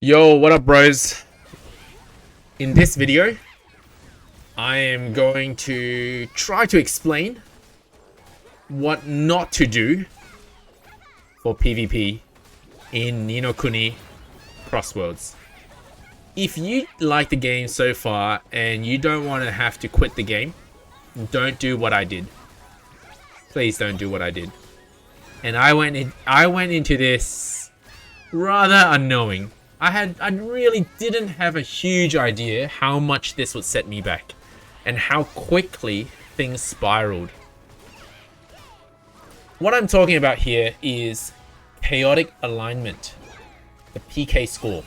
Yo, what up, bros? In this video, I am going to try to explain what not to do for PvP in Ni no Kuni Crossworlds. If you like the game so far and you don't want to have to quit the game, don't do what I did. Please don't do what I did. And I went into this rather unknowing. I really didn't have a huge idea how much this would set me back and how quickly things spiraled. What I'm talking about here is chaotic alignment, the PK score.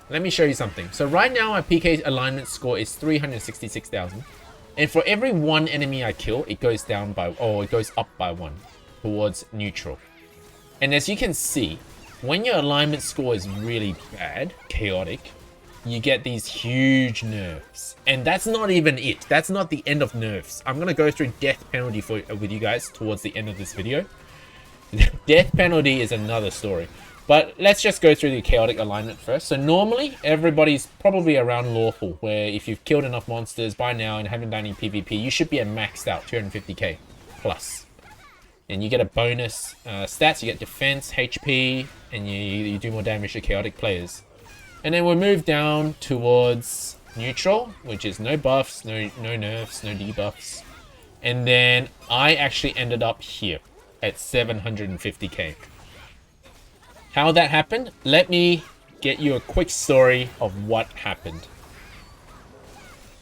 Let me show you something. So right now my PK alignment score is 366,000, and for every one enemy I kill, it goes down by, or it goes up by one towards neutral. And as you can see, when your alignment score is really bad, chaotic, you get these huge nerfs. And that's not even it. That's not the end of nerfs. I'm going to go through death penalty with you guys towards the end of this video. Death penalty is another story. But let's just go through the chaotic alignment first. So normally, everybody's probably around lawful, where if you've killed enough monsters by now and haven't done any PvP, you should be at maxed out 250k plus. And you get a bonus stats, you get defense, HP, and you do more damage to chaotic players. And then we'll move down towards neutral, which is no buffs, no nerfs, no debuffs. And then I actually ended up here at 750k. How that happened? Let me get you a quick story of what happened.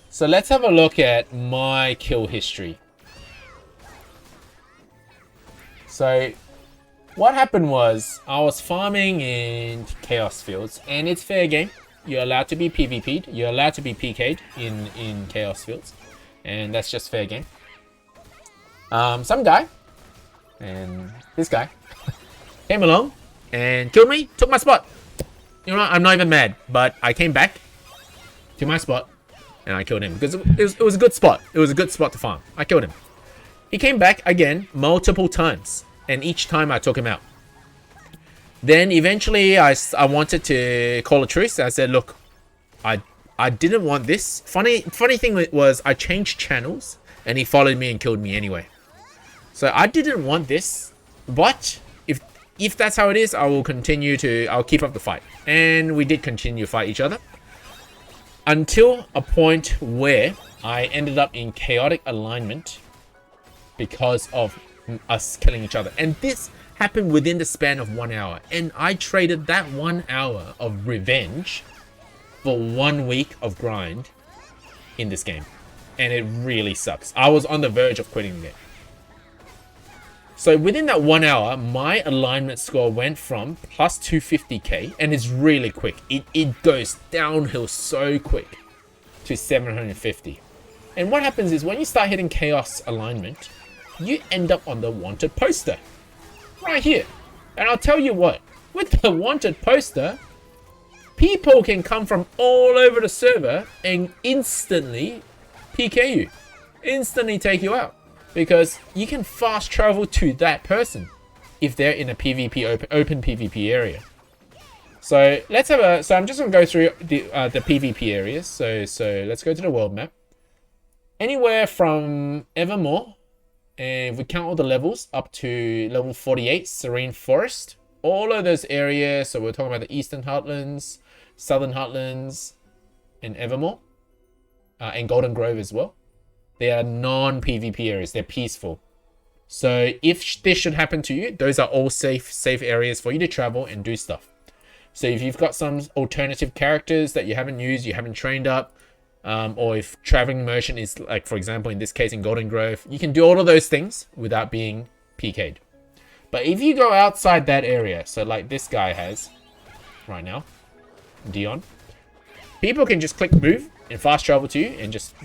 So let's have a look at my kill history. So what happened was I was farming in Chaos Fields, and it's fair game. You're allowed to be PvP'd. You're allowed to be PK'd in Chaos Fields, and that's just fair game. Some guy, and this guy, came along and killed me, took my spot. You know what? I'm not even mad, but I came back to my spot and I killed him because it was a good spot. It was a good spot to farm. I killed him. He came back again multiple times, and each time I took him out. Then eventually I wanted to call a truce. I said, look, I didn't want this. Funny thing was I changed channels and he followed me and killed me anyway. So I didn't want this, but if that's how it is, I'll keep up the fight. And we did continue to fight each other until a point where I ended up in chaotic alignment because of us killing each other. And this happened within the span of 1 hour. And I traded that 1 hour of revenge for 1 week of grind in this game. And it really sucks. I was on the verge of quitting the game. So within that 1 hour, my alignment score went from plus 250k, and it's really quick. It goes downhill so quick to 750. And what happens is when you start hitting chaos alignment, you end up on the wanted poster right here. And I'll tell you what, with the wanted poster, people can come from all over the server and instantly PK you, instantly take you out, because you can fast travel to that person if they're in a PvP open PvP area. So let's have so I'm just gonna go through the PvP areas. So let's go to the world map. Anywhere from Evermore, and if we count all the levels, up to level 48, Serene Forest. All of those areas, so we're talking about the Eastern Heartlands, Southern Heartlands, and Evermore. And Golden Grove as well. They are non-PvP areas. They're peaceful. So if this should happen to you, those are all safe areas for you to travel and do stuff. So if you've got some alternative characters that you haven't used, you haven't trained up, or if traveling merchant is, like for example in this case in Golden Grove, you can do all of those things without being PK'd. But if you go outside that area, so like this guy has right now, Dion, people can just click move and fast travel to you and just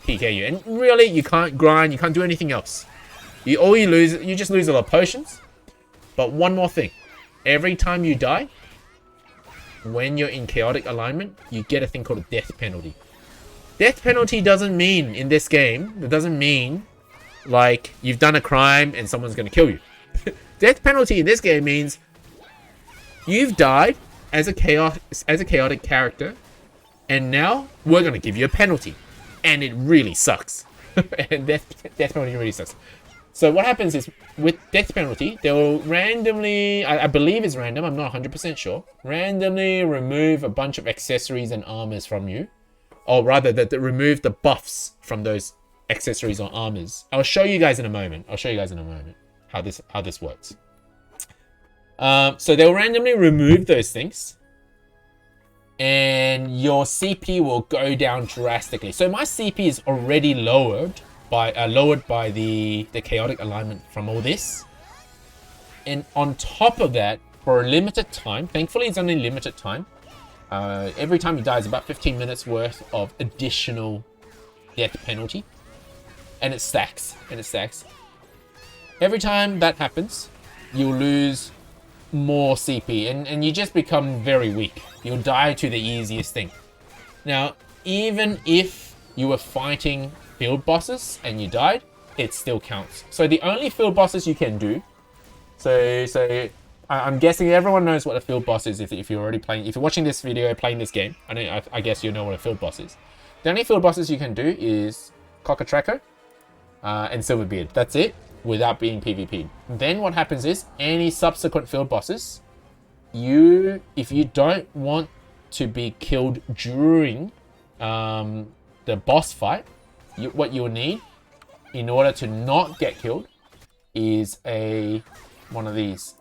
PK you. And really, you can't grind, you can't do anything else. You just lose a lot of potions. But one more thing, every time you die, when you're in chaotic alignment, you get a thing called a death penalty. Death penalty doesn't mean, in this game, it doesn't mean like you've done a crime and someone's going to kill you. Death penalty in this game means you've died as a chaotic character, and now we're gonna give you a penalty, and it really sucks. And death penalty really sucks. So what happens is, with death penalty, they'll randomly, I believe it's random, I'm not 100% sure, randomly remove a bunch of accessories and armors from you. Or rather, that they remove the buffs from those accessories or armors. I'll show you guys in a moment. How this works. So they'll randomly remove those things, and your CP will go down drastically. So my CP is already lowered by the chaotic alignment from all this, and on top of that, for a limited time, thankfully it's only limited time. Every time you die is about 15 minutes worth of additional death penalty, and it stacks. Every time that happens, you'll lose more CP, and you just become very weak. You'll die to the easiest thing. Now, even if you were fighting field bosses and you died, it still counts. So the only field bosses you can do, so I'm guessing everyone knows what a field boss is if you're already playing, if you're watching this video playing this game. I guess you know what a field boss is. The only field bosses you can do is Cockatraco and Silverbeard. That's it, without being PvP'd. Then what happens is, any subsequent field bosses, if you don't want to be killed during the boss fight, what you'll need in order to not get killed is one of these.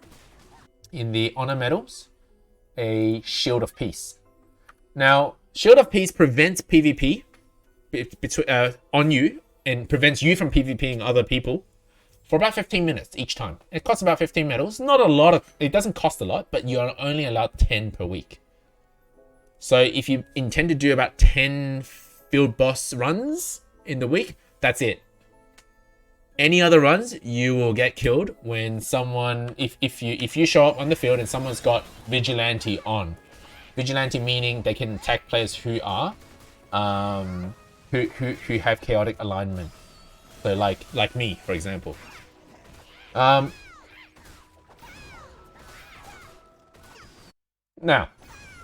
In the honor medals, a Shield of Peace. Now, Shield of Peace prevents PvP on you, and prevents you from PvPing other people for about 15 minutes each time. It costs about 15 medals. Not a lot it doesn't cost a lot, but you're only allowed 10 per week. So if you intend to do about 10 field boss runs in the week, that's it. Any other runs, you will get killed when someone, if you show up on the field and someone's got Vigilante on. Vigilante meaning they can attack players who are who have chaotic alignment. So like me, for example. Now,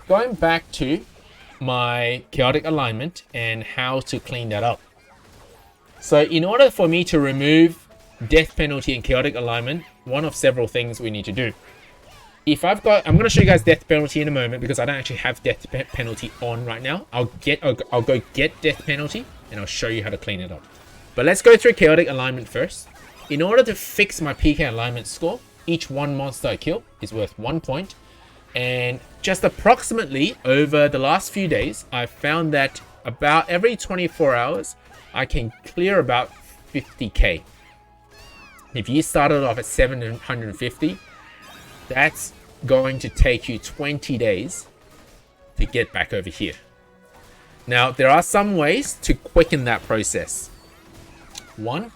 going back to my chaotic alignment and how to clean that up. So in order for me to remove death penalty and chaotic alignment, one of several things we need to do. I'm going to show you guys death penalty in a moment, because I don't actually have death penalty on right now. I'll go get death penalty, and I'll show you how to clean it up. But let's go through chaotic alignment first. In order to fix my PK alignment score, each one monster I kill is worth 1 point. And just approximately over the last few days, I've found that about every 24 hours, I can clear about 50k. If you started off at 750, that's going to take you 20 days to get back over here. Now, there are some ways to quicken that process. One,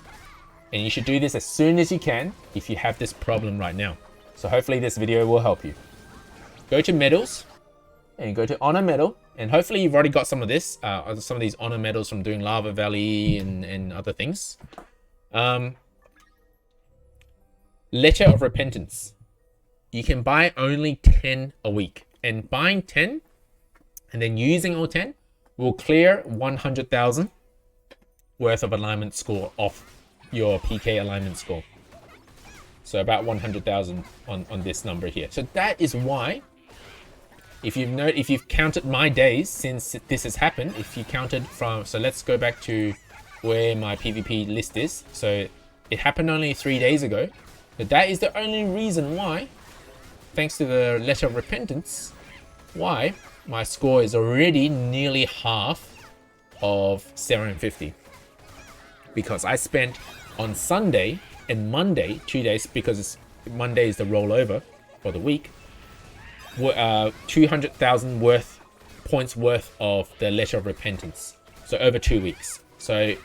and you should do this as soon as you can if you have this problem right now. So hopefully this video will help you. Go to medals and go to honor medal, and hopefully you've already got some of this, some of these honor medals from doing Lava Valley and other things. Letter of Repentance. You can buy only 10 a week, and buying 10 and then using all 10 will clear 100,000 worth of alignment score off your PK alignment score. So about 100,000 on this number here. So that is why, if you've counted my days since this has happened, if you counted from, so let's go back to where my PvP list is. So it happened only 3 days ago, but that is the only reason why, thanks to the Letter of Repentance, why my score is already nearly half of 750. Because I spent on Sunday and Monday, 2 days, because Monday is the rollover for the week, 200,000 points worth of the Letter of Repentance. So over 2 weeks. So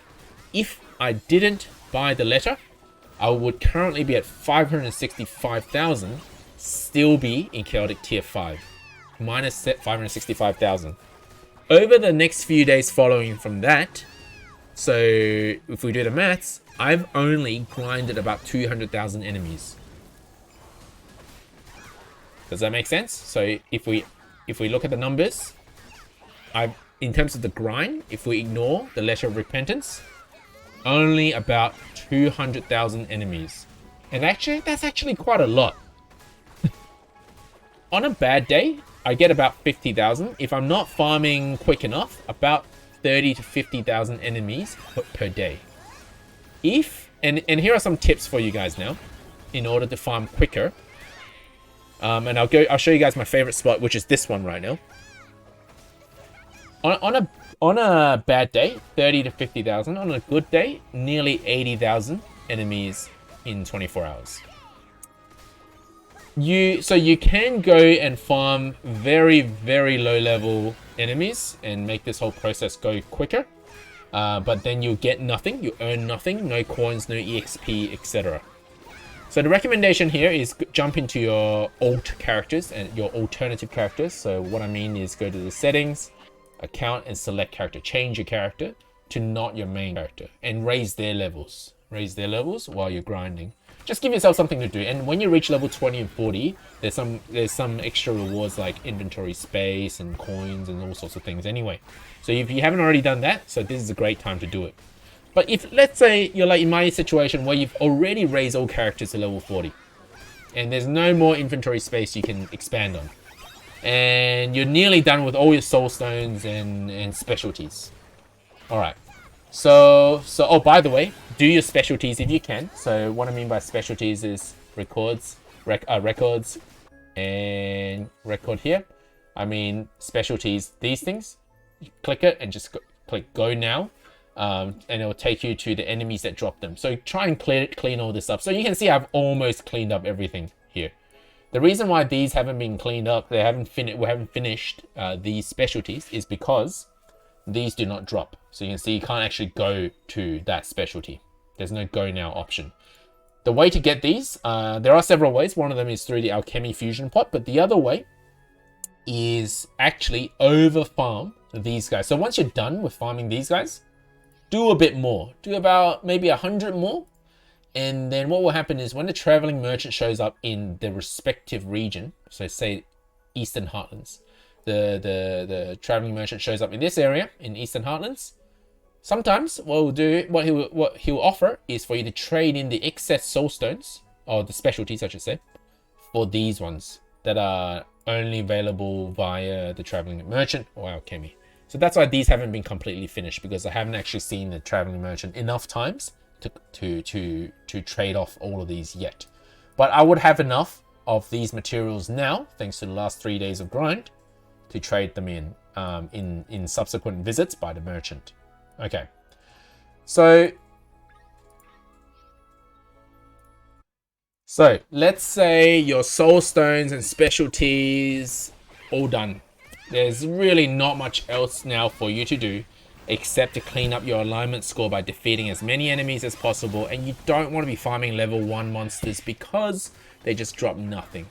if I didn't buy the letter, I would currently be at 565,000, still be in chaotic tier 5, minus 565,000. Over the next few days following from that, so if we do the maths, I've only grinded about 200,000 enemies. Does that make sense? So if we if we look at the numbers, in terms of the grind, if we ignore the Letter of Repentance, only about 200,000 enemies. And actually, that's actually quite a lot. On a bad day, I get about 50,000. If I'm not farming quick enough, about 30 to 50,000 enemies per day. And here are some tips for you guys now, in order to farm quicker. And I'll show you guys my favorite spot, which is this one right now. On a bad day, 30 to 50,000. On a good day, nearly 80,000 enemies in 24 hours. So you can go and farm very, very low level enemies and make this whole process go quicker. But then you'll get nothing, you earn nothing, no coins, no EXP, etc. So the recommendation here is jump into your alt characters and your alternative characters. So what I mean is go to the settings, account, and select character. Change your character to not your main character and raise their levels. Raise their levels while you're grinding. Just give yourself something to do. And when you reach level 20 and 40, there's some extra rewards like inventory space and coins and all sorts of things anyway. So if you haven't already done that, so this is a great time to do it. But if, let's say, you're like in my situation where you've already raised all characters to level 40 and there's no more inventory space you can expand on, and you're nearly done with all your soulstones and specialties. All right. So oh, by the way, do your specialties if you can. So what I mean by specialties is records and record here. I mean specialties, these things. You click it and just click go now. And it will take you to the enemies that drop them. So try and clean all this up. So you can see I've almost cleaned up everything here. The reason why these haven't been cleaned up, we haven't finished these specialties, is because these do not drop. So you can see you can't actually go to that specialty. There's no go now option. The way to get these, there are several ways. One of them is through the alchemy fusion pot, but the other way is actually over farm these guys. So once you're done with farming these guys, do a bit more. Do about maybe 100 more. And then what will happen is when the traveling merchant shows up in the respective region, so say Eastern Heartlands, the traveling merchant shows up in this area in Eastern Heartlands. Sometimes what he'll offer is for you to trade in the excess soulstones, or the specialties I should say, for these ones that are only available via the traveling merchant or alchemy. So that's why these haven't been completely finished, because I haven't actually seen the traveling merchant enough times to trade off all of these yet. But I would have enough of these materials now, thanks to the last 3 days of grind, to trade them in subsequent visits by the merchant. Okay, so let's say your soulstones and specialties all done. There's really not much else now for you to do except to clean up your alignment score by defeating as many enemies as possible, and you don't want to be farming level 1 monsters because they just drop nothing.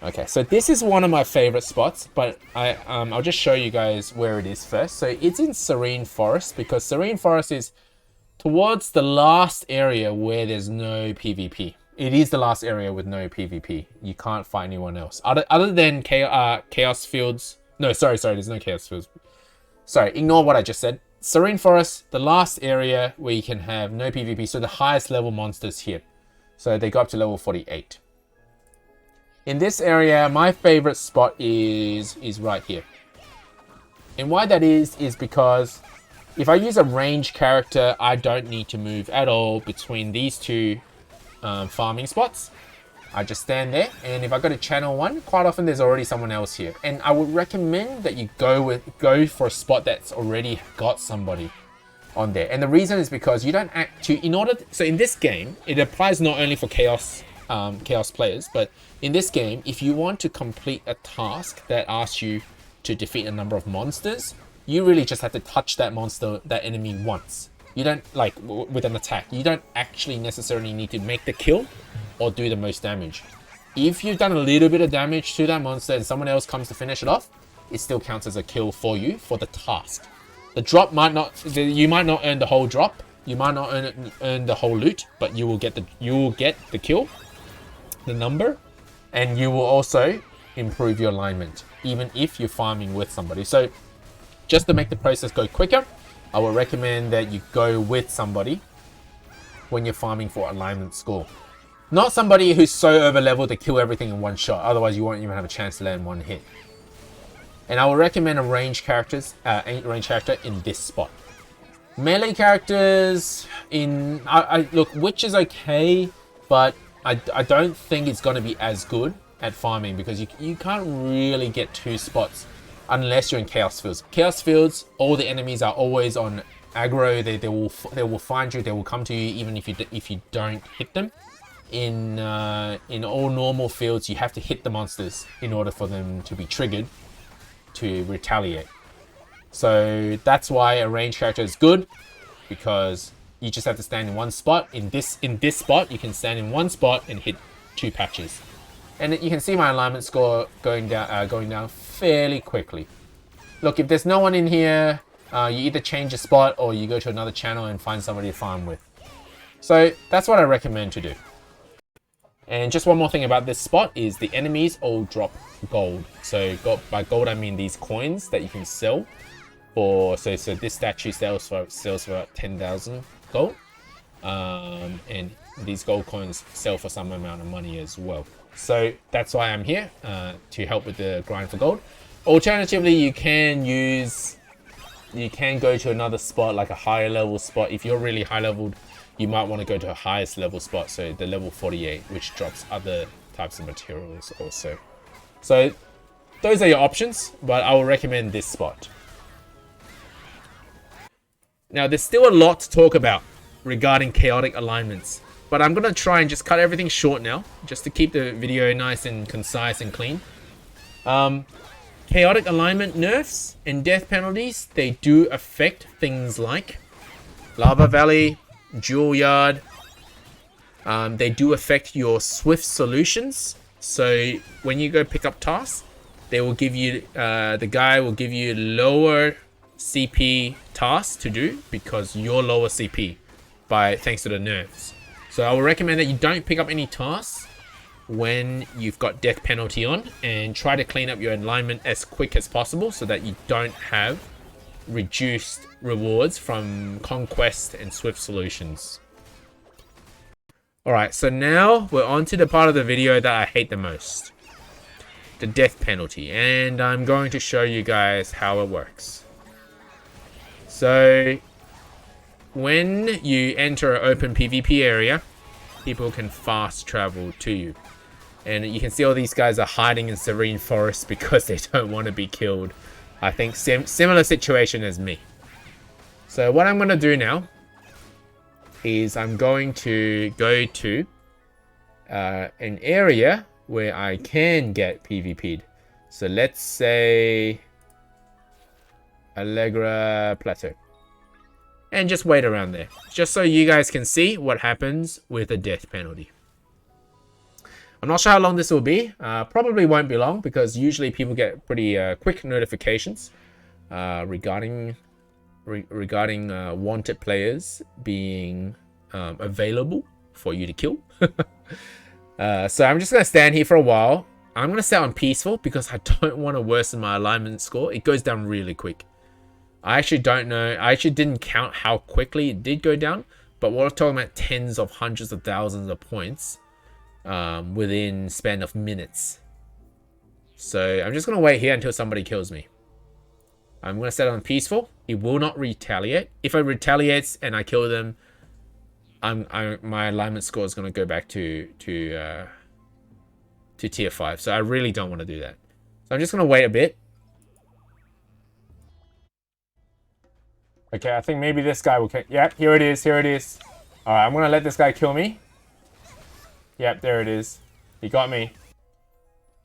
Okay, so this is one of my favorite spots, but I'll just show you guys where it is first. So it's in Serene Forest, because Serene Forest is towards the last area where there's no PvP. It is the last area with no PvP. You can't fight anyone else other than Chaos Fields. No, sorry, there's no Chaos Fields. Sorry, ignore what I just said. Serene Forest, the last area where you can have no PvP, so the highest level monsters here. So they go up to level 48. In this area, my favorite spot is right here. And why that is because if I use a ranged character, I don't need to move at all between these two farming spots. I just stand there, and if I go to channel 1, quite often there's already someone else here. And I would recommend that you go for a spot that's already got somebody on there. And the reason is because you don't so in this game, it applies not only for chaos players, but in this game, if you want to complete a task that asks you to defeat a number of monsters, you really just have to touch that enemy once. You don't, like with an attack, you don't actually necessarily need to make the kill or do the most damage. If you've done a little bit of damage to that monster and someone else comes to finish it off, it still counts as a kill for you for the task. The drop you might not earn the whole drop, you might not earn the whole loot, but you will get the kill, the number, and you will also improve your alignment, even if you're farming with somebody. So just to make the process go quicker, I would recommend that you go with somebody when you're farming for alignment score. Not somebody who's so over leveled to kill everything in one shot, otherwise you won't even have a chance to land one hit. And I would recommend a ranged character in this spot. Melee characters in look, Witch is okay, but I don't think it's going to be as good at farming, because you can't really get 2 spots unless you're in Chaos Fields. Chaos Fields, all the enemies are always on aggro. They will find you. They will come to you even if you don't hit them. In all normal fields, you have to hit the monsters in order for them to be triggered to retaliate. So that's why a ranged character is good, because you just have to stand in one spot. In this spot, you can stand in one spot and hit 2 patches. And you can see my alignment score going down fairly quickly. Look, if there's no one in here, you either change a spot or you go to another channel and find somebody to farm with. So that's what I recommend to do. And just one more thing about this spot is the enemies all drop gold. So by gold I mean these coins that you can sell for. So this statue sells for 10,000 gold, and these gold coins sell for some amount of money as well. So that's why I'm here, to help with the grind for gold. Alternatively, you can go to another spot, like a higher level spot. If you're really high leveled, you might want to go to a highest level spot, so the level 48, which drops other types of materials also. So those are your options, but I will recommend this spot. Now, there's still a lot to talk about regarding chaotic alignments, but I'm going to try and just cut everything short now, just to keep the video nice and concise and clean. Chaotic alignment nerfs and death penalties, they do affect things like Lava Valley, Jewel Yard. They do affect your swift solutions. So when you go pick up tasks, they will give you, the guy will give you lower CP tasks to do because you're lower CP thanks to the nerfs. So I would recommend that you don't pick up any tasks when you've got death penalty on, and try to clean up your alignment as quick as possible so that you don't have reduced rewards from conquest and swift solutions. Alright, so now we're on to the part of the video that I hate the most. The death penalty, and I'm going to show you guys how it works. So when you enter an open PvP area, people can fast travel to you. And you can see all these guys are hiding in Serene Forest because they don't want to be killed. I think similar situation as me. So what I'm going to do now is I'm going to go to an area where I can get PvP'd. So let's say Allegra Plateau. And just wait around there, just so you guys can see what happens with a death penalty. I'm not sure how long this will be. Probably won't be long, because usually people get pretty quick notifications regarding wanted players being available for you to kill. So I'm just going to stand here for a while. I'm going to set on peaceful because I don't want to worsen my alignment score. It goes down really quick. I actually don't know. I actually didn't count how quickly it did go down, but we're talking about tens of hundreds of thousands of points within span of minutes. So I'm just going to wait here until somebody kills me. I'm going to set on peaceful. It will not retaliate. If it retaliates and I kill them, my alignment score is going to go back to tier 5. So I really don't want to do that. So I'm just going to wait a bit. Okay, I think maybe this guy will kill. Yep, here it is. Here it is. All right, I'm going to let this guy kill me. Yep, there it is. He got me.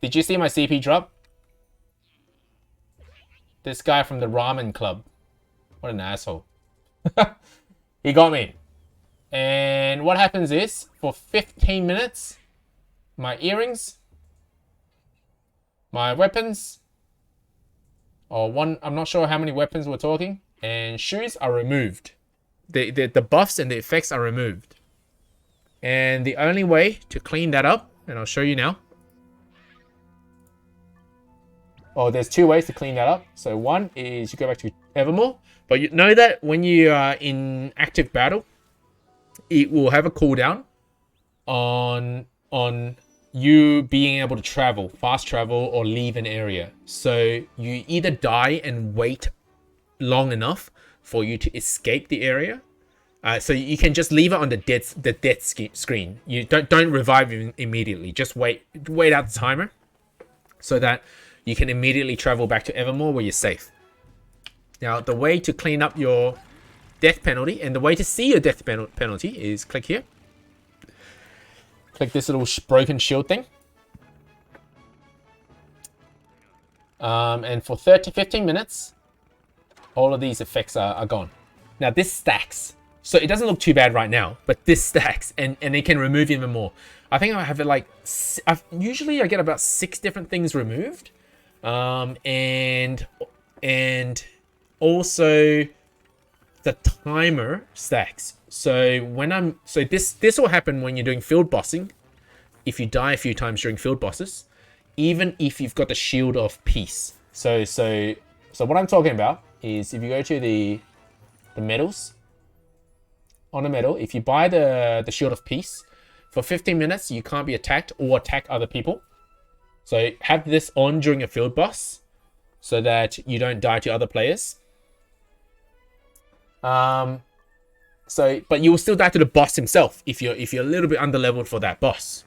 Did you see my CP drop? This guy from the ramen club. What an asshole. He got me. And what happens is, for 15 minutes, my earrings, my weapons, I'm not sure how many weapons we're talking, and shoes are removed. The buffs and the effects are removed. And the only way to clean that up, and I'll show you now, or there's two ways to clean that up. So one is you go back to Evermore, but you know that when you are in active battle, it will have a cooldown on you being able to travel, fast travel, or leave an area. So you either die and wait long enough for you to escape the area. So you can just leave it on the death screen. You don't revive immediately. Just wait out the timer, so that you can immediately travel back to Evermore where you're safe. Now, the way to clean up your death penalty and the way to see your death penalty is click here. Click this little broken shield thing. And for 15 minutes, all of these effects are gone. Now, this stacks. So it doesn't look too bad right now, but this stacks and it can remove even more. I think I have it like, usually I get about 6 different things removed. And also the timer stacks. So this will happen when you're doing field bossing. If you die a few times during field bosses, even if you've got the Shield of Peace. So what I'm talking about is if you go to the medals, on a medal, if you buy the Shield of Peace, for 15 minutes you can't be attacked or attack other people. So have this on during a field boss so that you don't die to other players. But you will still die to the boss himself if you're a little bit underleveled for that boss.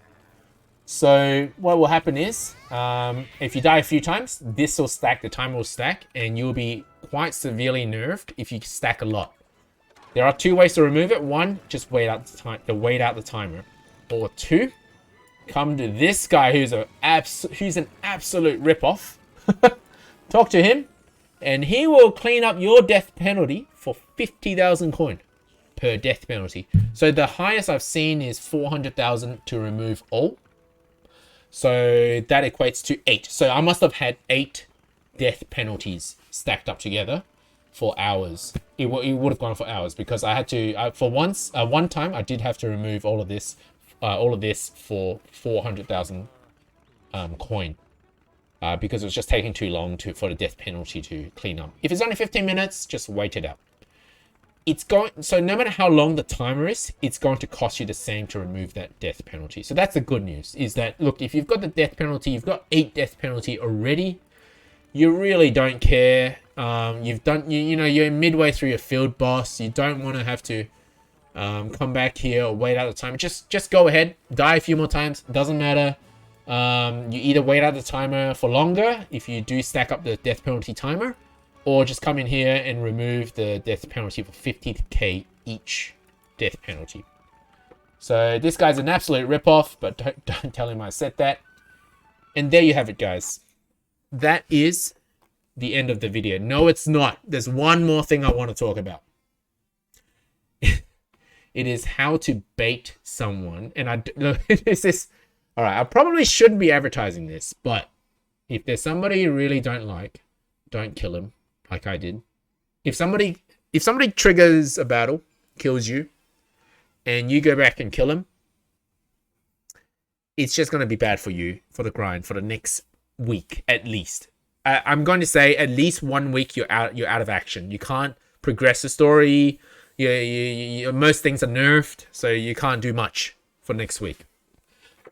So what will happen is, if you die a few times, this will stack, the timer will stack, and you'll be quite severely nerfed if you stack a lot. There are 2 ways to remove it. One, just wait out the timer. Or 2, come to this guy who's an absolute ripoff. Talk to him, and he will clean up your death penalty for 50,000 coin per death penalty. So the highest I've seen is 400,000 to remove all. So that equates to 8. So I must have had 8 death penalties stacked up together for hours. It would have gone for hours because I had to, for one time I did have to remove all of this for 400,000 coin. Because it was just taking too long for the death penalty to clean up. If it's only 15 minutes, just wait it out. So no matter how long the timer is, it's going to cost you the same to remove that death penalty. So that's the good news, is that, look, if you've got the death penalty, you've got 8 death penalty already, you really don't care. You're midway through your field boss. You don't want to have to come back here or wait out the time. Just go ahead, die a few more times, doesn't matter. You either wait out the timer for longer if you do stack up the death penalty timer, or just come in here and remove the death penalty for 50k each death penalty. So this guy's an absolute ripoff, but don't tell him I said that. And there you have it, guys. That is the end of the video. No, it's not. There's one more thing I want to talk about. It is how to bait someone. And all right, I probably shouldn't be advertising this, but if there's somebody you really don't like, don't kill him like I did. If somebody triggers a battle, kills you, and you go back and kill him, it's just going to be bad for you, for the grind, for the next week at least. I'm going to say at least 1 week you're out of action. You can't progress the story. Most things are nerfed, so you can't do much for next week.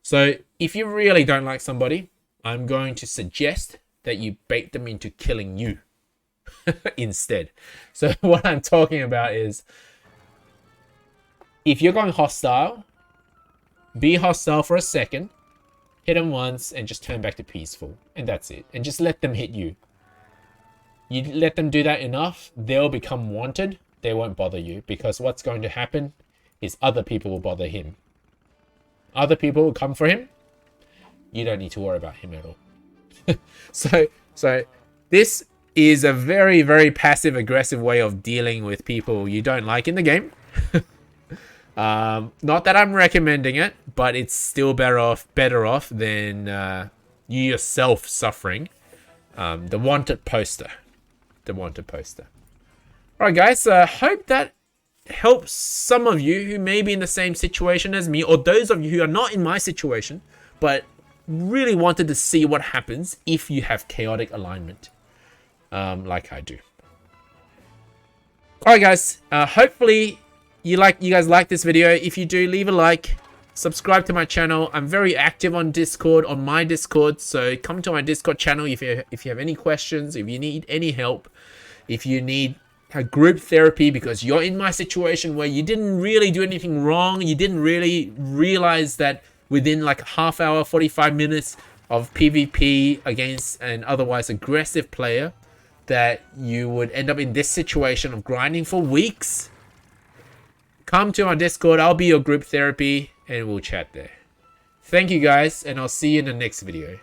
So if you really don't like somebody, I'm going to suggest that you bait them into killing you instead. So what I'm talking about is, if you're going hostile, be hostile for a second, hit them once, and just turn back to peaceful. And that's it. And just let them hit you. You let them do that enough, they'll become wanted. They won't bother you, because what's going to happen is other people will bother him. Other people will come for him. You don't need to worry about him at all. So this is a very, very passive-aggressive way of dealing with people you don't like in the game. Not that I'm recommending it, but it's still better off than you yourself suffering. The wanted poster. Alright guys, hope that helps some of you who may be in the same situation as me, or those of you who are not in my situation, but really wanted to see what happens if you have chaotic alignment, like I do. Alright guys, hopefully you guys like this video. If you do, leave a like, subscribe to my channel. I'm very active on Discord, on my Discord, so come to my Discord channel if you have any questions, if you need any help, if you need a group therapy because you're in my situation where you didn't really do anything wrong, you didn't really realize that within like a half hour, 45 minutes of PvP against an otherwise aggressive player, that you would end up in this situation of grinding for weeks. Come to my Discord, I'll be your group therapy, and we'll chat there. Thank you guys, and I'll see you in the next video.